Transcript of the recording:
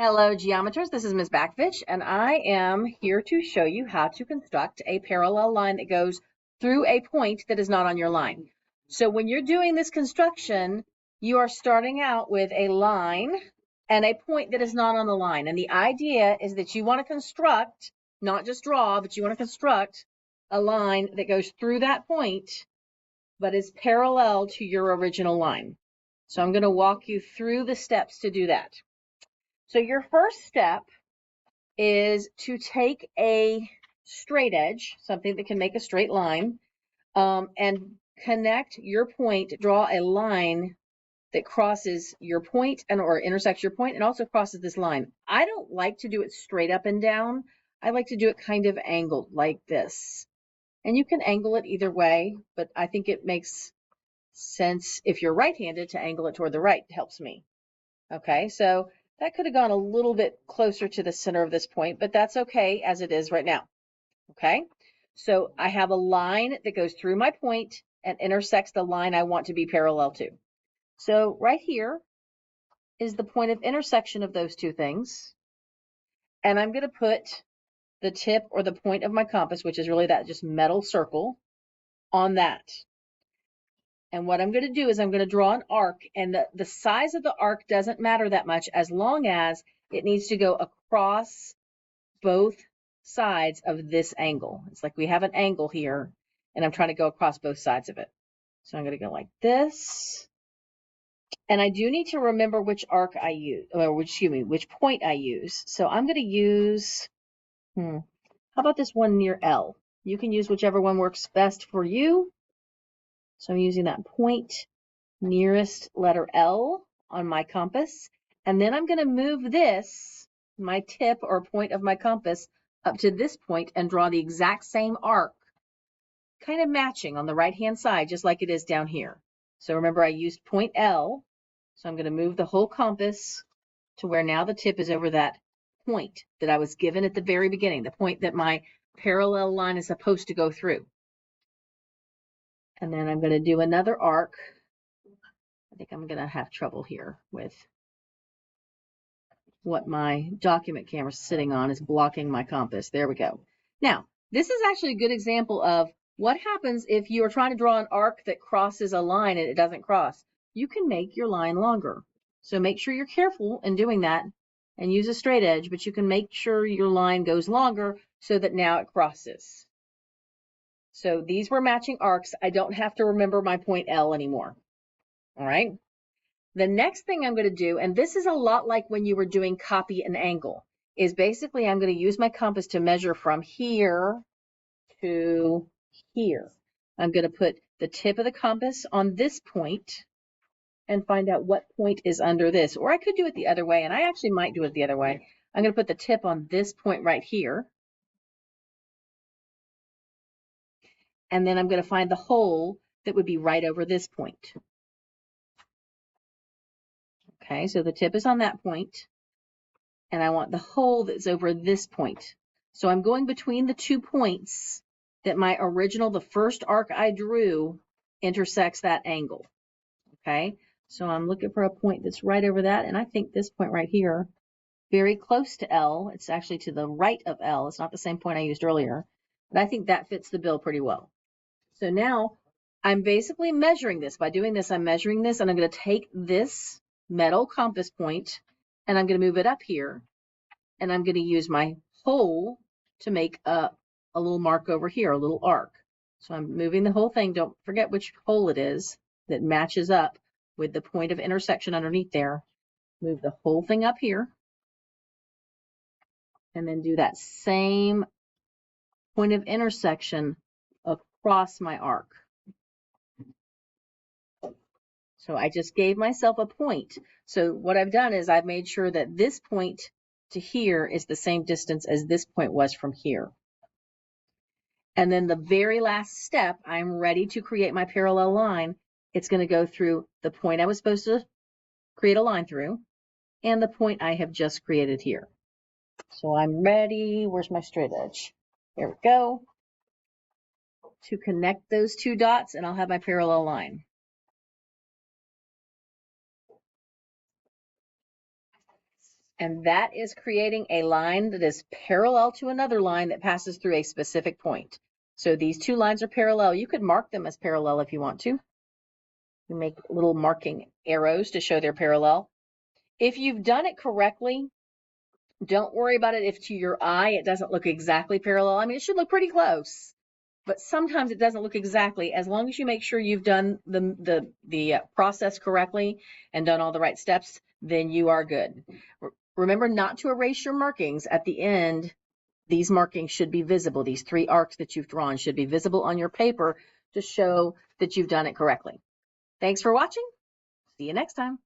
Hello, geometers. This is Ms. Backfitch, and I am here to show you how to construct a parallel line that goes through a point that is not on your line. So when you're doing this construction, you are starting out with a line and a point that is not on the line. And the idea is that you want to construct, not just draw, but you want to construct a line that goes through that point, but is parallel to your original line. So I'm going to walk you through the steps to do that. So your first step is to take a straight edge, something that can make a straight line, and connect your point, draw a line that crosses your point or intersects your point and also crosses this line. I don't like to do it straight up and down. I like to do it kind of angled like this. And you can angle it either way, but I think it makes sense if you're right-handed to angle it toward the right. It helps me. Okay, so that could have gone a little bit closer to the center of this point, but that's okay as it is right now. Okay, so I have a line that goes through my point and intersects the line I want to be parallel to. So right here is the point of intersection of those two things. And I'm going to put the tip or the point of my compass, which is really that just metal circle, on that. And what I'm going to do is I'm going to draw an arc, and the size of the arc doesn't matter that much as long as it needs to go across both sides of this angle. It's like we have an angle here, and I'm trying to go across both sides of it. So I'm going to go like this. And I do need to remember which arc I use, or which point I use. So I'm going to use, how about this one near L? You can use whichever one works best for you. So I'm using that point nearest letter L on my compass. And then I'm going to move this, my tip or point of my compass, up to this point and draw the exact same arc, kind of matching on the right-hand side, just like it is down here. So remember, I used point L. So I'm going to move the whole compass to where now the tip is over that point that I was given at the very beginning, the point that my parallel line is supposed to go through. And then I'm going to do another arc. I think I'm going to have trouble here with what my document camera is sitting on is blocking my compass. There we go. Now, this is actually a good example of what happens if you are trying to draw an arc that crosses a line and it doesn't cross. You can make your line longer. So make sure you're careful in doing that and use a straight edge, but you can make sure your line goes longer so that now it crosses. So these were matching arcs. I don't have to remember my point L anymore. All right. The next thing I'm going to do, and this is a lot like when you were doing copy and angle, is basically I'm going to use my compass to measure from here to here. I'm going to put the tip of the compass on this point and find out what point is under this. Or I could do it the other way, and I actually might do it the other way. I'm going to put the tip on this point right here. And then I'm going to find the hole that would be right over this point. Okay, so the tip is on that point, and I want the hole that's over this point. So I'm going between the 2 points that my original, the first arc I drew, intersects that angle. Okay, so I'm looking for a point that's right over that, and I think this point right here, very close to L. It's actually to the right of L. It's not the same point I used earlier, but I think that fits the bill pretty well. So now I'm basically measuring this. By doing this, I'm measuring this, and I'm going to take this metal compass point, and I'm going to move it up here, and I'm going to use my hole to make a little mark over here, a little arc. So I'm moving the whole thing. Don't forget which hole it is that matches up with the point of intersection underneath there. Move the whole thing up here, and then do that same point of intersection across my arc. So I just gave myself a point. So what I've done is I've made sure that this point to here is the same distance as this point was from here. And then the very last step, I'm ready to create my parallel line. It's going to go through the point I was supposed to create a line through and the point I have just created here. So I'm ready. Where's my straight edge? Here we go. To connect those 2 dots, and I'll have my parallel line. And that is creating a line that is parallel to another line that passes through a specific point. So these two lines are parallel. You could mark them as parallel if you want to. You make little marking arrows to show they're parallel. If you've done it correctly, don't worry about it if to your eye it doesn't look exactly parallel. I mean, it should look pretty close, but sometimes it doesn't look exactly. As long as you make sure you've done the process correctly and done all the right steps, then you are good. Remember not to erase your markings at the end. These markings should be visible. These 3 arcs that you've drawn should be visible on your paper to show that you've done it correctly. Thanks for watching. See you next time.